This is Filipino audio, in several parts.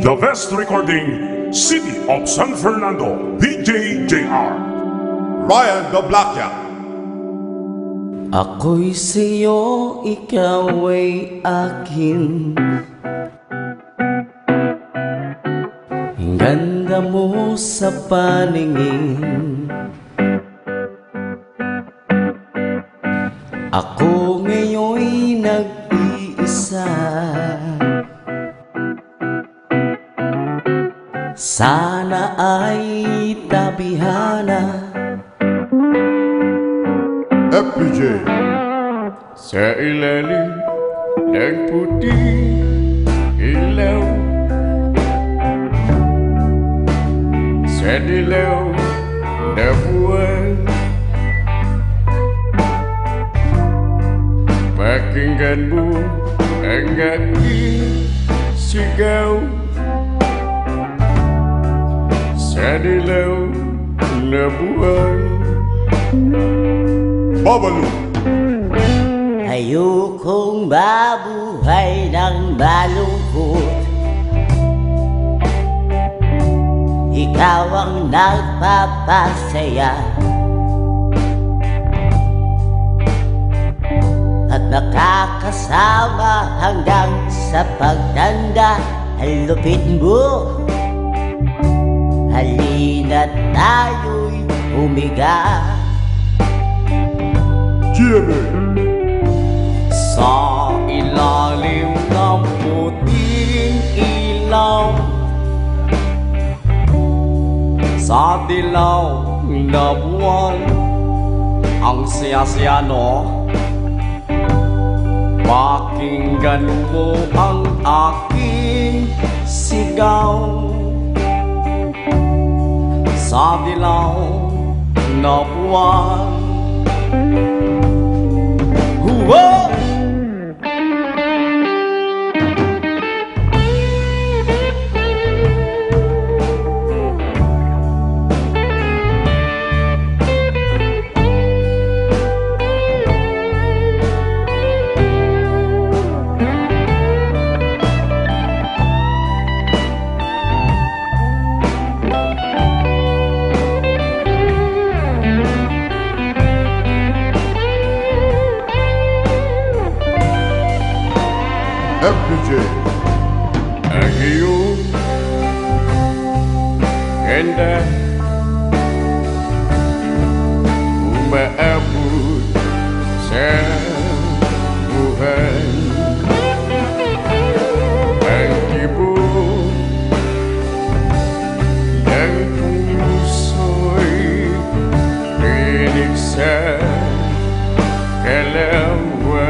The Best Recording, City of San Fernando, DJ JR. Ryan the Blackjack. Ako'y sa'yo, ikaw ay akin. Ang ganda mo sa paningin. Ako ngayon'y nag-iisa. Sana ay tabihana. FPJ. Sa ilalim ng puting ilaw, sa dilaw na buwan, pakinggan mo ang aking sigaw. Sa dilaw na buwan, Babalu. Ayokong mabuhay ng malungkot. Ikaw ang nagpapasaya at nakakasama hanggang sa pagtanda. Ang lupit mo, halina't tayo'y humiga. GMA. Sa ilalim ng puting ilaw, sa dilaw na buwan, ang saya-saya no. Pakinggan mo ang aking sigaw. Sa dilaw na buwan, whoa! FPJ. ang iyong ganda umaabot sa buhay. Ang tibok ng puso'y tinig sa kalawakan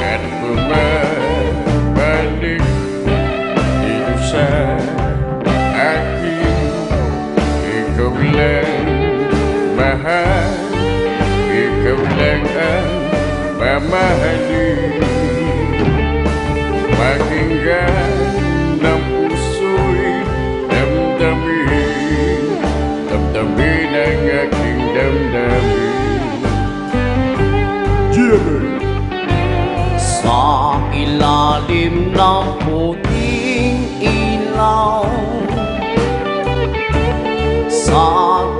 at bumabalik dito sa akin. Ikaw lang mahal, ikaw lang ang mamahalin. Pakinggan ng puso'y damdamin, damdamin ang aking damdamin. GMA. Sa ilalim ng puting ilaw, sa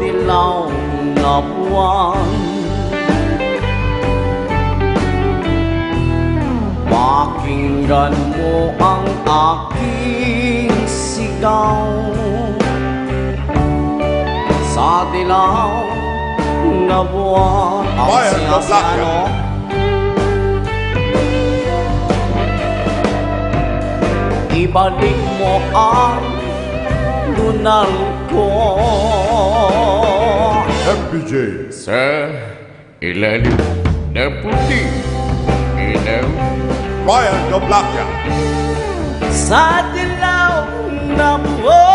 dilaw na buwan, pakinggan mo ang aking sigaw. Sa dilaw na buwan, ang Ryan the saya-saya Blackjack. no. Ibalik mo ang lunal ko. FPJ. Sa ilalim ng puting ilaw, Ryan the Blackjack. Sa dilaw na buwan,